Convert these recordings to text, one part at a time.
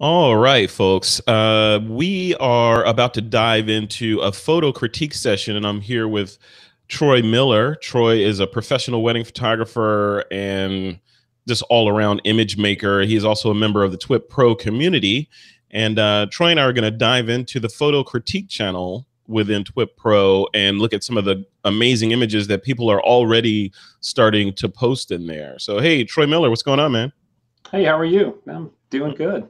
All right, folks. We are about to dive into a photo critique session, and I'm here with Troy Miller. Troy is a professional wedding photographer and just all around image maker. He is also a member of the TWiP PRO community. And Troy and I are going to dive into the photo critique channel within TWiP PRO and look at some of the amazing images that people are already starting to post in there. So, hey, Troy Miller, what's going on, man? Hey, how are you? I'm doing good.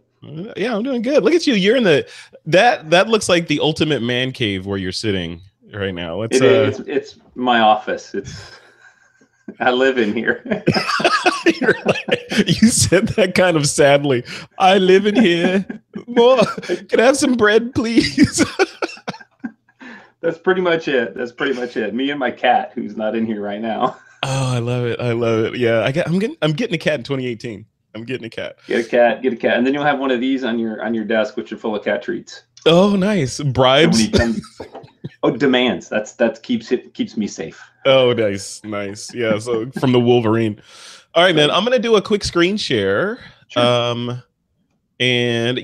Yeah, I'm doing good. Look at you. You're in the that looks like the ultimate man cave where you're sitting right now. It's It's my office. I live in here. you said that kind of sadly. I live in here. More. Can I have some bread, please? That's pretty much it. That's pretty much it. Me and my cat, who's not in here right now. Oh, I love it. I love it. Yeah, I'm getting a cat in 2018. I'm getting a cat. Get a cat, and then you'll have one of these on your desk, which are full of cat treats. Oh, nice. Bribes. Oh, demands. That keeps me safe. Oh, nice, nice. Yeah. So from the Wolverine. All right, man. I'm gonna do a quick screen share. Sure. And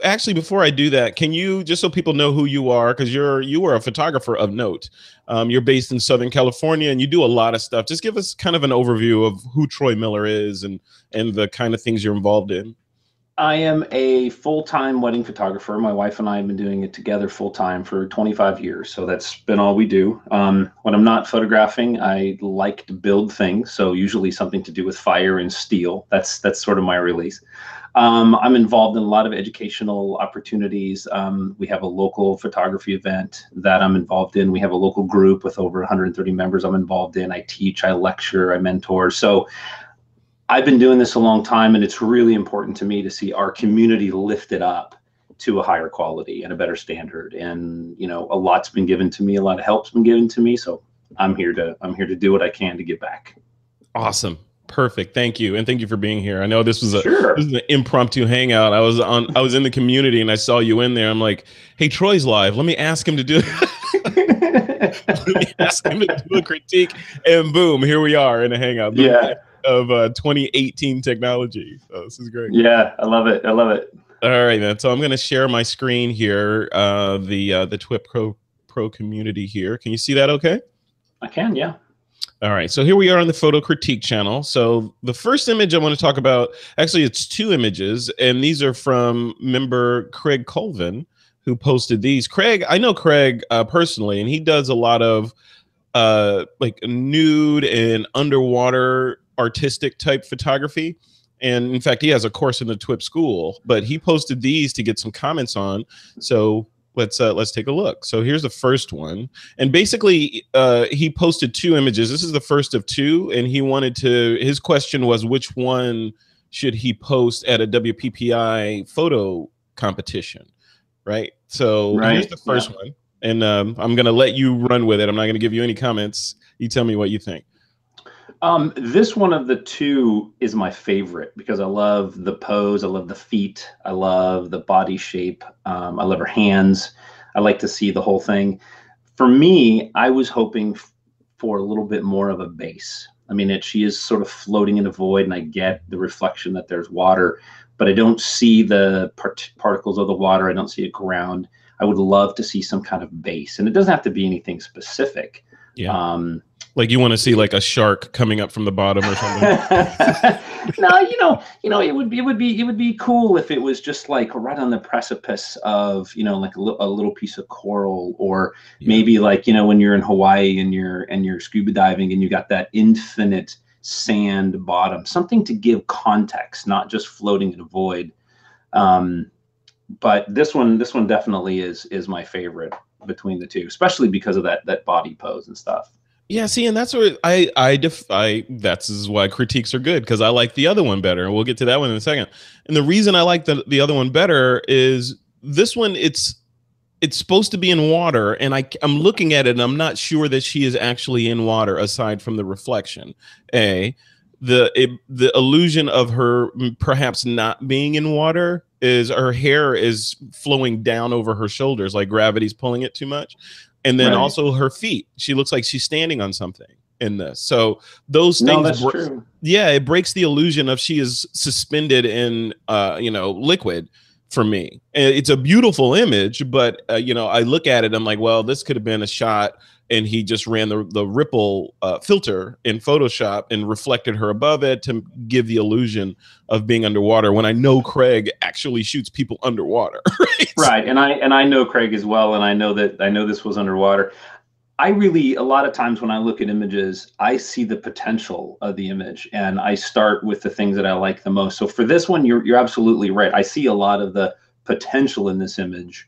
actually, before I do that, can you, just so people know who you are, because you are a photographer of note. You're based in Southern California, and you do a lot of stuff. Just give us kind of an overview of who Troy Miller is and the kind of things you're involved in. I am a full-time wedding photographer. My wife and I have been doing it together full-time for 25 years. So that's been all we do. When I'm not photographing, I like to build things. So usually something to do with fire and steel. That's sort of my release. I'm involved in a lot of educational opportunities. We have a local photography event that I'm involved in. We have a local group with over 130 members I'm involved in. I teach, I lecture, I mentor. So I've been doing this a long time, and it's really important to me to see our community lifted up to a higher quality and a better standard. And, a lot's been given to me, a lot of help's been given to me. So I'm here to do what I can to give back. Awesome. Perfect. Thank you. And thank you for being here. I know this was Sure. This is an impromptu hangout. I was in the community and I saw you in there. I'm like, hey, Troy's live. Let me ask him to do let me ask him to do a critique. And boom, here we are in a hangout. Yeah. Of 2018 technology. So this is great. Yeah, I love it. I love it. All right, man. So I'm going to share my screen here. The TWiP Pro community here. Can you see that? Okay. I can. Yeah. All right, so here we are on the photo critique channel. So the first image I want to talk about, actually it's two images, and these are from member Craig Colvin, who posted these. Craig, I know Craig personally, and he does a lot of like nude and underwater artistic type photography. And in fact, he has a course in the TWiP school, but he posted these to get some comments on. So let's take a look. So here's the first one, and basically he posted two images. This is the first of two, and his question was, which one should he post at a WPPI photo competition, right? So here's the first one, and I'm gonna let you run with it. I'm not gonna give you any comments. You tell me what you think. This one of the two is my favorite because I love the pose. I love the feet. I love the body shape. I love her hands. I like to see the whole thing. For me, I was hoping for a little bit more of a base. I mean, she is sort of floating in a void, and I get the reflection that there's water, but I don't see the particles of the water. I don't see it ground. I would love to see some kind of base, and it doesn't have to be anything specific. Yeah. Like you want to see like a shark coming up from the bottom or something. No, it would be cool if it was just like right on the precipice of, like a little piece of coral, or maybe like, when you're in Hawaii and you're scuba diving and you got that infinite sand bottom, something to give context, not just floating in a void. But this one definitely is my favorite between the two, especially because of that body pose and stuff. Yeah, see, and that's where that's why critiques are good, because I like the other one better, and we'll get to that one in a second. And the reason I like the other one better is this one, it's supposed to be in water, and I'm looking at it and I'm not sure that she is actually in water aside from the reflection. The illusion of her perhaps not being in water is her hair is flowing down over her shoulders, like gravity's pulling it too much. And then also her feet, she looks like she's standing on something in this. So those things, that's true. Yeah, it breaks the illusion of she is suspended in liquid for me. And it's a beautiful image, but you know, I look at it, I'm like, well, this could have been a shot, and he just ran the ripple filter in Photoshop and reflected her above it to give the illusion of being underwater, when I know Craig actually shoots people underwater. Right. Right. And I know Craig as well, and I know this was underwater. I really, a lot of times when I look at images, I see the potential of the image, and I start with the things that I like the most. So for this one, you're absolutely right. I see a lot of the potential in this image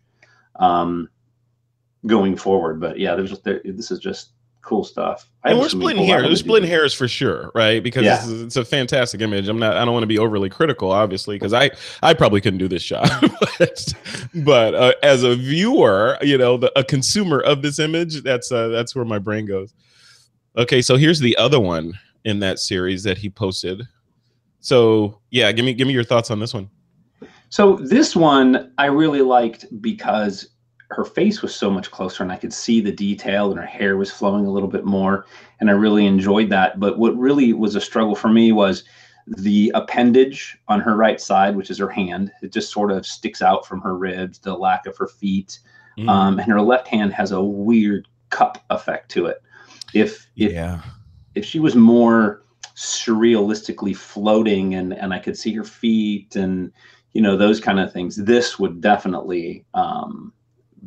going forward. But yeah, this is just cool stuff. And we're splitting hairs. We're splitting hairs for sure, right? Because it's a fantastic image. I don't want to be overly critical, obviously, because I probably couldn't do this shot. but as a viewer, you know, a consumer of this image, that's where my brain goes. Okay, so here's the other one in that series that he posted. So yeah, give me your thoughts on this one. So this one I really liked because her face was so much closer, and I could see the detail, and her hair was flowing a little bit more, and I really enjoyed that. But what really was a struggle for me was the appendage on her right side, which is her hand. It just sort of sticks out from her ribs, the lack of her feet. And her left hand has a weird cup effect to it. If she was more surrealistically floating, and I could see her feet, and you know, those kind of things, this would definitely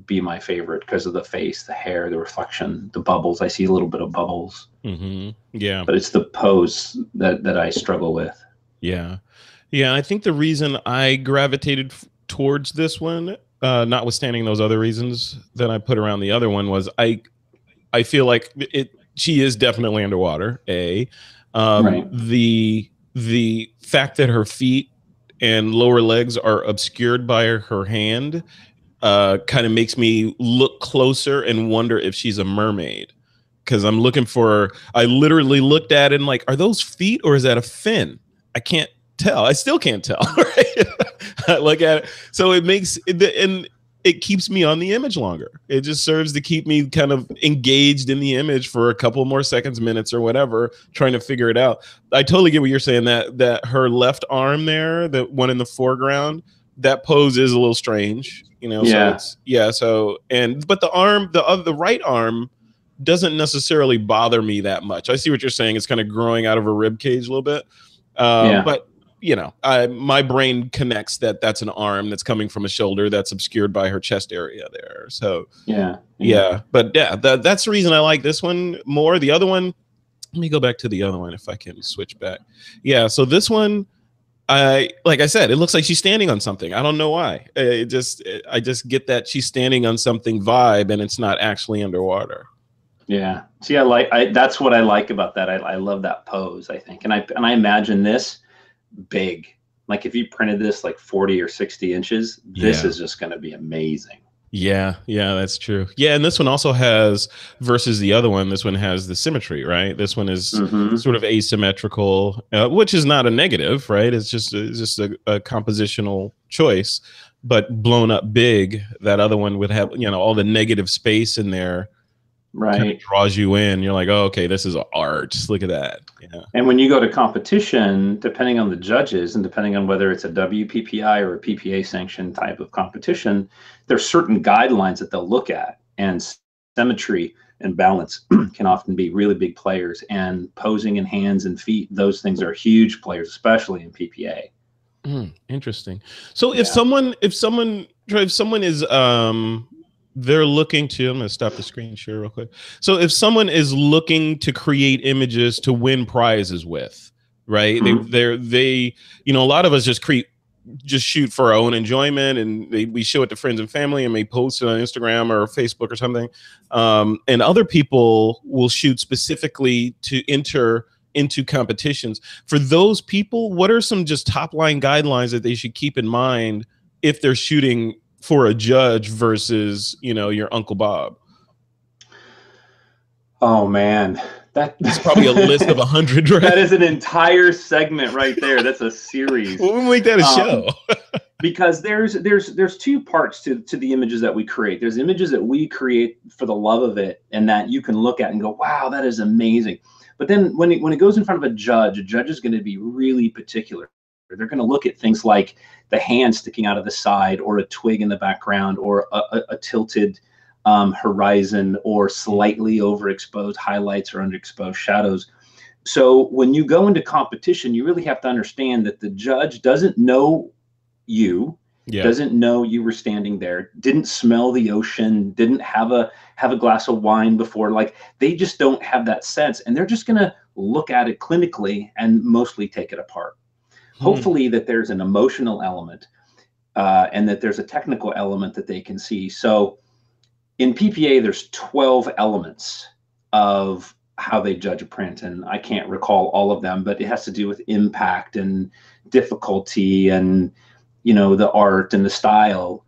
be my favorite because of the face, the hair, the reflection, the bubbles. I see a little bit of bubbles. Yeah, but it's the pose that I struggle with. Yeah, I think the reason I gravitated towards this one, notwithstanding those other reasons that I put around the other one, was I feel like she is definitely underwater. Right. The fact that her feet and lower legs are obscured by her hand kind of makes me look closer and wonder if she's a mermaid, because I'm looking for, I literally looked at it and like, are those feet or is that a fin? I can't tell. I still can't tell. Right? I look at it. So it makes and it keeps me on the image longer. It just serves to keep me kind of engaged in the image for a couple more seconds, minutes, or whatever, trying to figure it out. I totally get what you're saying, that her left arm there, the one in the foreground, that pose is a little strange, you know. Yeah. But the right arm doesn't necessarily bother me that much. I see what you're saying. It's kind of growing out of her rib cage a little bit. But you know, my brain connects that that's an arm that's coming from a shoulder that's obscured by her chest area there. So but that's the reason I like this one more. The other one, let me go back to the other one if I can switch back. Yeah, so this one, like I said, it looks like she's standing on something. I don't know why. I just get that she's standing on something vibe, and it's not actually underwater. Yeah. See, that's what I like about that. I love that pose, I think. And I imagine this big. Like if you printed this like 40 or 60 inches, this is just going to be amazing. Yeah, that's true. Yeah, and this one also has, versus the other one, this one has the symmetry, right? This one is sort of asymmetrical, which is not a negative, right? It's just a compositional choice, but blown up big. That other one would have, you know, all the negative space in there. Right. Kind of draws you in. You're like, oh, okay, this is art. Just look at that. Yeah. And when you go to competition, depending on the judges and depending on whether it's a WPPI or a PPA sanctioned type of competition, there's certain guidelines that they'll look at, and symmetry and balance can often be really big players, and posing in hands and feet, those things are huge players, especially in PPA. Interesting. So if someone is they're looking to, I'm going to stop the screen share real quick. So if someone is looking to create images to win prizes with, right? They, you know, a lot of us just shoot for our own enjoyment, and we show it to friends and family, and we post it on Instagram or Facebook or something. And other people will shoot specifically to enter into competitions. For those people, what are some just top line guidelines that they should keep in mind if they're shooting for a judge versus, you know, your Uncle Bob? Oh man, that's probably a list of 100. Right? That is an entire segment right there. That's a series. We'll make that a show. Because there's two parts to the images that we create. There's images that we create for the love of it, and that you can look at and go, wow, that is amazing. But then when it goes in front of a judge is going to be really particular. photographer. They're going to look at things like the hand sticking out of the side, or a twig in the background, or a tilted horizon, or slightly overexposed highlights or underexposed shadows. So when you go into competition, you really have to understand that the judge doesn't know you, doesn't know you were standing there, didn't smell the ocean, didn't have a glass of wine before. Like, they just don't have that sense, and they're just going to look at it clinically and mostly take it apart. Hopefully that there's an emotional element and that there's a technical element that they can see. So in PPA, there's 12 elements of how they judge a print, and I can't recall all of them, but it has to do with impact and difficulty and, you know, the art and the style.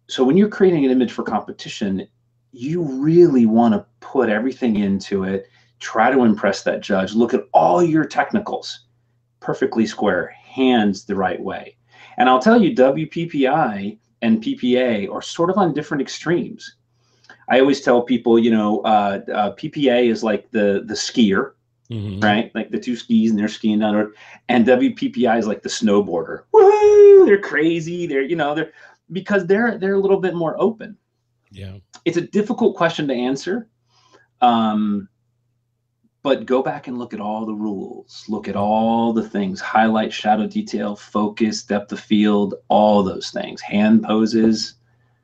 So when you're creating an image for competition, you really want to put everything into it, try to impress that judge, look at all your technicals, perfectly square, hands the right way. And I'll tell you, WPPI and PPA are sort of on different extremes. I always tell people, you know, PPA is like the skier, right? Like the two skis and they're skiing down the road. And WPPI is like the snowboarder. Woo! They're crazy. They're, you know, because they're a little bit more open. Yeah. It's a difficult question to answer. But go back and look at all the rules, look at all the things: highlight, shadow, detail, focus, depth of field, all those things, hand poses.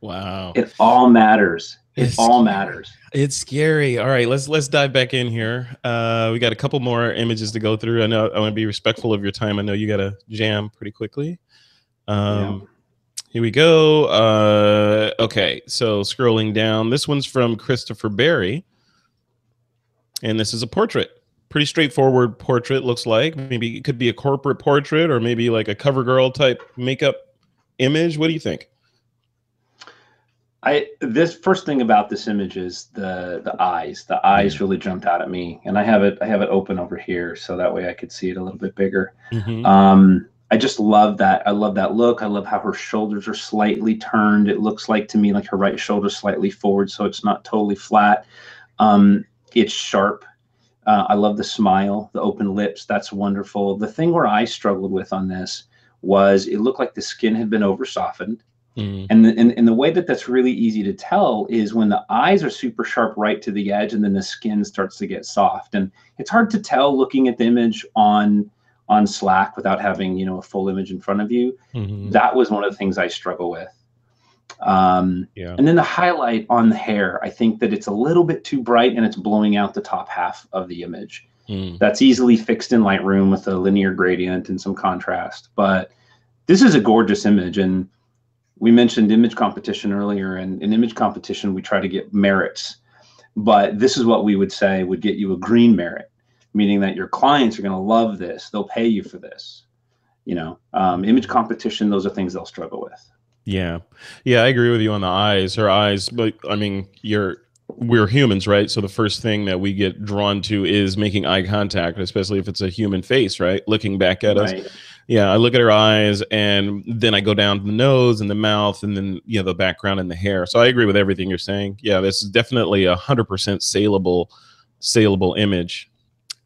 Wow. It all matters. It all matters. It's scary. All right, let's dive back in here. We got a couple more images to go through. I know I want to be respectful of your time. I know you got to jam pretty quickly. Here we go. Okay, so scrolling down, this one's from Christopher Berry, and this is a portrait. Pretty straightforward portrait, looks like. Maybe it could be a corporate portrait, or maybe like a cover girl type makeup image. What do you think? This first thing about this image is the eyes. The eyes really jumped out at me, and I have it open over here so that way I could see it a little bit bigger. I just love that. I love that look. I love how her shoulders are slightly turned. It looks like to me like her right shoulder slightly forward, so it's not totally flat. It's sharp. I love the smile, the open lips. That's wonderful. The thing where I struggled with on this was it looked like the skin had been over softened. And the way that's really easy to tell is when the eyes are super sharp right to the edge, and then the skin starts to get soft. And it's hard to tell looking at the image on Slack without having, you know, a full image in front of you. That was one of the things I struggle with. And then the highlight on the hair, I think that it's a little bit too bright and it's blowing out the top half of the image. That's easily fixed in Lightroom with a linear gradient and some contrast. But this is a gorgeous image, and we mentioned image competition earlier, and in image competition, we try to get merits, but this is what we would say would get you a green merit, meaning that your clients are going to love this. They'll pay you for this. You know, image competition, those are things they'll struggle with. Yeah. Yeah, I agree with you on the eyes. Her eyes, but I mean, we're humans, right? So the first thing that we get drawn to is making eye contact, especially if it's a human face, right? Looking back at us. Yeah, I look at her eyes, and then I go down the nose and the mouth, and then, you know, the background and the hair. So I agree with everything you're saying. Yeah, this is definitely 100% saleable image,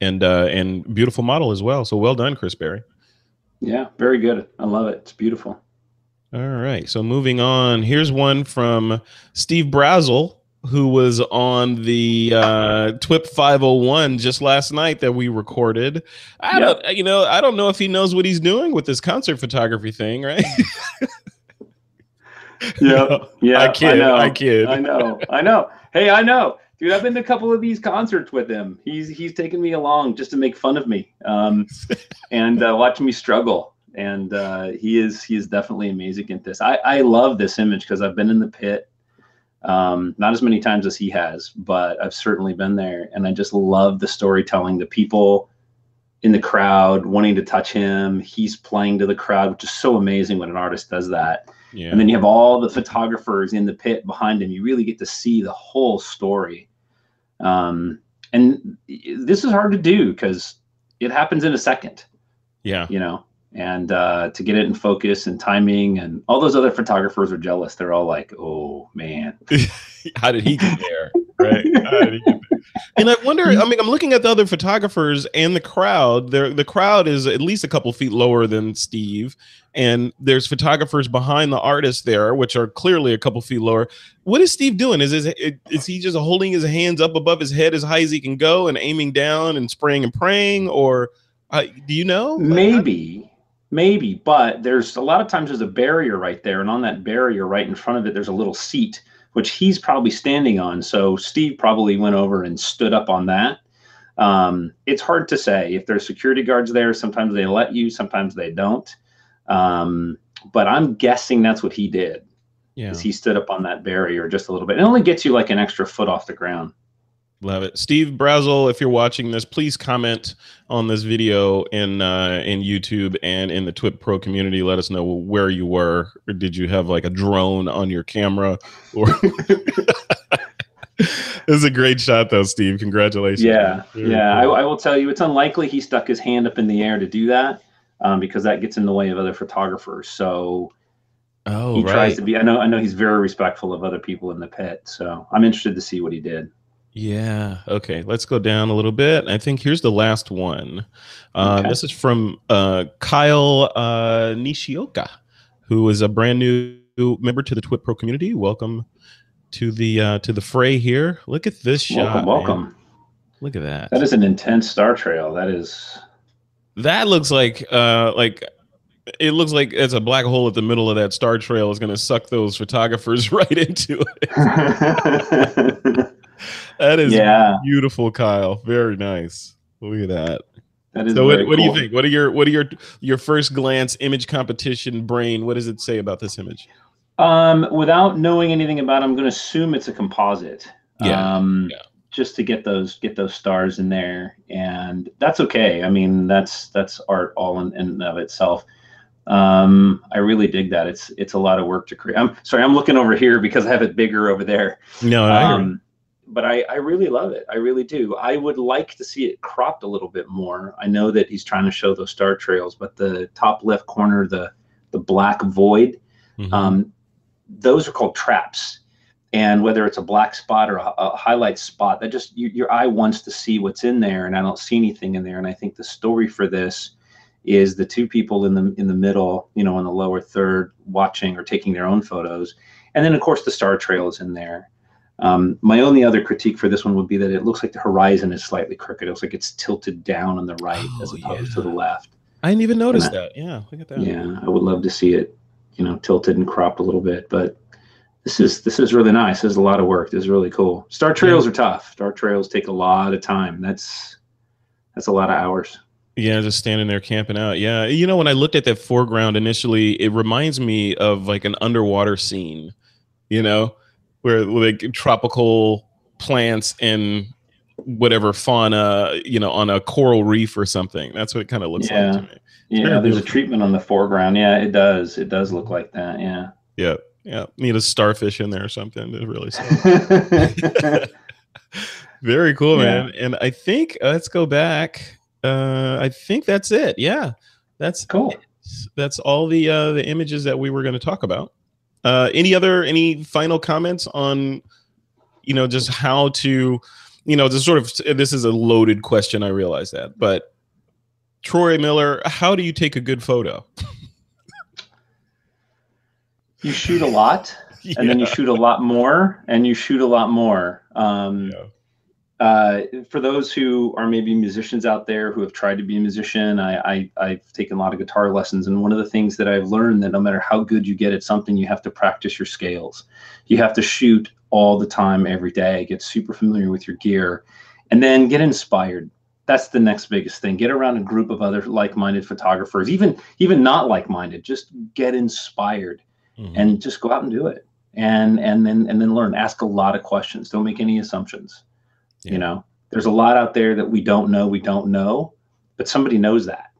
and beautiful model as well. So well done, Chris Berry. Yeah, very good. I love it. It's beautiful. All right, so moving on. Here's one from Steve Brazel, who was on the TWiP 501 just last night that we recorded. I don't know if he knows what he's doing with this concert photography thing, right? Yeah. I kid. I know. Hey, I know. Dude, I've been to a couple of these concerts with him. He's taken me along just to make fun of me and watch me struggle. And he is definitely amazing at this. I love this image because I've been in the pit. Not as many times as he has, but I've certainly been there, and I just love the storytelling, the people in the crowd wanting to touch him. He's playing to the crowd, which is so amazing when an artist does that. And then you have all the photographers in the pit behind him. You really get to see the whole story. And this is hard to do because it happens in a second. You know, and to get it in focus and timing, and all those other photographers are jealous. They're all like, oh man, how did he get there? Right. How did he get there? And I wonder, I mean, I'm looking at the other photographers and the crowd. The crowd is at least a couple feet lower than Steve. And there's photographers behind the artist there, which are clearly a couple feet lower. What is Steve doing? Is he just holding his hands up above his head as high as he can go and aiming down and spraying and praying? Or do you know? Maybe, but there's a lot of times there's a barrier right there. And on that barrier right in front of it, there's a little seat, which he's probably standing on. So Steve probably went over and stood up on that. It's hard to say. If there's security guards there, sometimes they let you, sometimes they don't. But I'm guessing that's what he did. Yeah. Is he stood up on that barrier just a little bit. It only gets you like an extra foot off the ground. Love it. Steve Brazel, if you're watching this, please comment on this video in YouTube and in the TWiP Pro community. Let us know where you were. Or did you have like a drone on your camera? Or this is a great shot though, Steve. Congratulations. Yeah. Yeah. Cool. I will tell you, it's unlikely he stuck his hand up in the air to do that because that gets in the way of other photographers. So he tries to be, I know he's very respectful of other people in the pit. So I'm interested to see what he did. Yeah. Okay. Let's go down a little bit. I think here's the last one. This is from Kyle Nishioka, who is a brand new member to the TWiP Pro community. Welcome to the fray here. Look at this shot. Welcome. Man. Look at that. That is an intense star trail. That looks like it looks like it's a black hole at the middle of that star trail is going to suck those photographers right into it. That is beautiful, Kyle. Very nice. Look at that. That is so. What cool. do you think? What are your first glance image competition brain? What does it say about this image? Without knowing anything about it, I'm going to assume it's a composite. Just to get those stars in there, and that's okay. I mean, that's art all in and of itself. I really dig that. It's a lot of work to create. I'm sorry, I'm looking over here because I have it bigger over there. No, but I really love it. I really do. I would like to see it cropped a little bit more. I know that he's trying to show those star trails, but the top left corner, the black void, those are called traps. And whether it's a black spot or a highlight spot, that just your eye wants to see what's in there, and I don't see anything in there. And I think the story for this is the two people in the middle, in the lower third, watching or taking their own photos, and then of course the star trail is in there. My only other critique for this one would be that it looks like the horizon is slightly crooked. It looks like it's tilted down on the right as opposed to the left. I didn't even notice that. Yeah, look at that. Yeah, I would love to see it, tilted and cropped a little bit, but this is really nice. There's a lot of work. This is really cool. Star trails are tough. Star trails take a lot of time. That's a lot of hours. Yeah, just standing there camping out. Yeah, when I looked at that foreground initially, it reminds me of like an underwater scene, where like tropical plants and whatever fauna, on a coral reef or something. That's what it kind of looks like to me. There's a treatment on the foreground. Yeah, it does. It does look like that. Yeah. Yeah. Yeah. Need a starfish in there or something to really see. Very cool, man. And I think let's go back. I think that's it. Yeah. That's cool. That's all the images that we were going to talk about. Any final comments on, just how to, just sort of, this is a loaded question. I realize that, but Troy Miller, how do you take a good photo? You shoot a lot, and then you shoot a lot more, and you shoot a lot more. For those who are maybe musicians out there who have tried to be a musician, I've taken a lot of guitar lessons, and one of the things that I've learned that no matter how good you get at something, you have to practice your scales. You have to shoot all the time, every day, get super familiar with your gear, and then get inspired. That's the next biggest thing. Get around a group of other like-minded photographers, even not like-minded. Just get inspired and just go out and do it, and then learn. Ask a lot of questions. Don't make any assumptions. There's a lot out there that we don't know, but somebody knows that.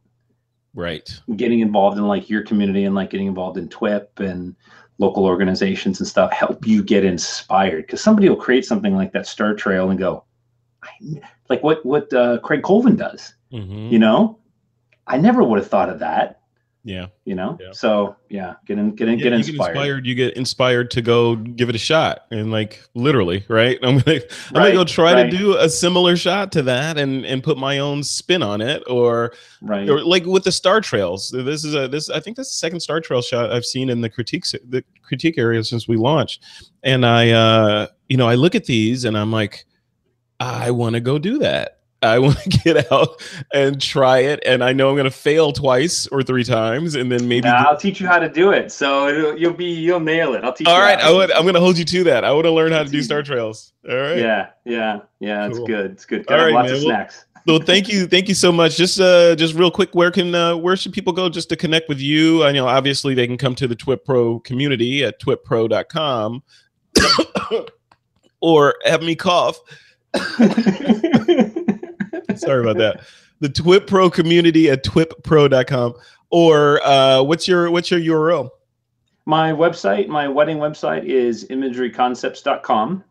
Right. Getting involved in like your community and like getting involved in TWiP and local organizations and stuff help you get inspired, because somebody will create something like that star trail and go, like what Craig Colvin does. I never would have thought of that. Yeah. You know, Yeah. so yeah, get Yeah, get you get inspired. inspired. You get inspired to go give it a shot, and like literally, right? I'm gonna go Right, try to right, do a similar shot to that, and put my own spin on it, or right. like with the star trails. This I think that's the second star trail shot I've seen in the critique area since we launched, and I look at these and I'm like, I want to go do that. I want to get out and try it. And I know I'm going to fail twice or three times and then maybe Now get. I'll teach you how to do it. So you'll nail it. I'll teach All you right. how. I'm going to hold you to that. I want to learn how to It's do Star easy. Trails. All right. Yeah, yeah, yeah. It's Cool. good. It's good. All Gotta have right, lots of man. snacks. Well, thank you. Thank you so much. Just real quick, where should people go just to connect with you? I know obviously they can come to the TWiP Pro community at twippro.com or have me cough. Sorry about that. The TWiP Pro community at twippro.com. Or what's your URL? My website, my wedding website is imageryconcepts.com.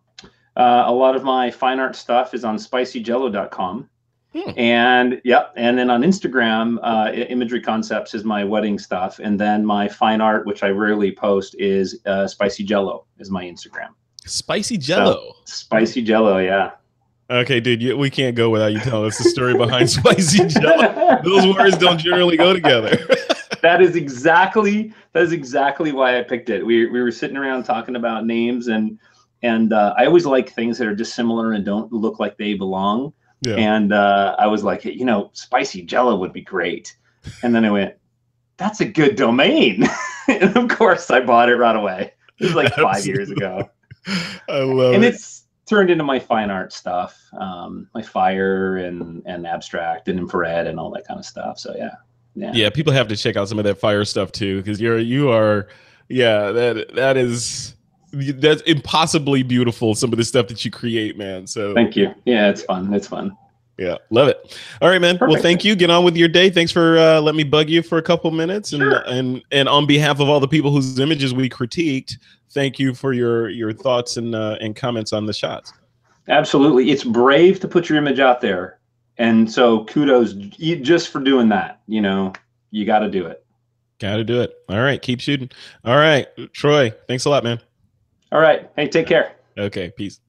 A lot of my fine art stuff is on spicyjello.com. And yep, and then on Instagram, Imagery Concepts is my wedding stuff, and then my fine art, which I rarely post, is Spicy Jello is my Instagram. Spicy Jello. So, Spicy Jello, yeah. Okay, dude, we can't go without you telling us the story behind Spicy Jello. Those words don't generally go together. That is exactly why I picked it. We were sitting around talking about names, and I always like things that are dissimilar and don't look like they belong. Yeah. And I was like, hey, Spicy Jello would be great. And then I went, that's a good domain. And of course, I bought it right away. It was like 5 years ago. I love it. And it's turned into my fine art stuff, my fire and abstract and infrared and all that kind of stuff. So yeah, people have to check out some of that fire stuff too, because that's impossibly beautiful, some of the stuff that you create, man. So thank you. Yeah, it's fun. Yeah, love it. All right, man. Perfect. Well, thank you. Get on with your day. Thanks for letting me bug you for a couple minutes. Sure. And on behalf of all the people whose images we critiqued, thank you for your thoughts and comments on the shots. Absolutely. It's brave to put your image out there. And so kudos just for doing that. You got to do it. Got to do it. All right. Keep shooting. All right. Troy, thanks a lot, man. All right. Hey, take care. Okay. Peace.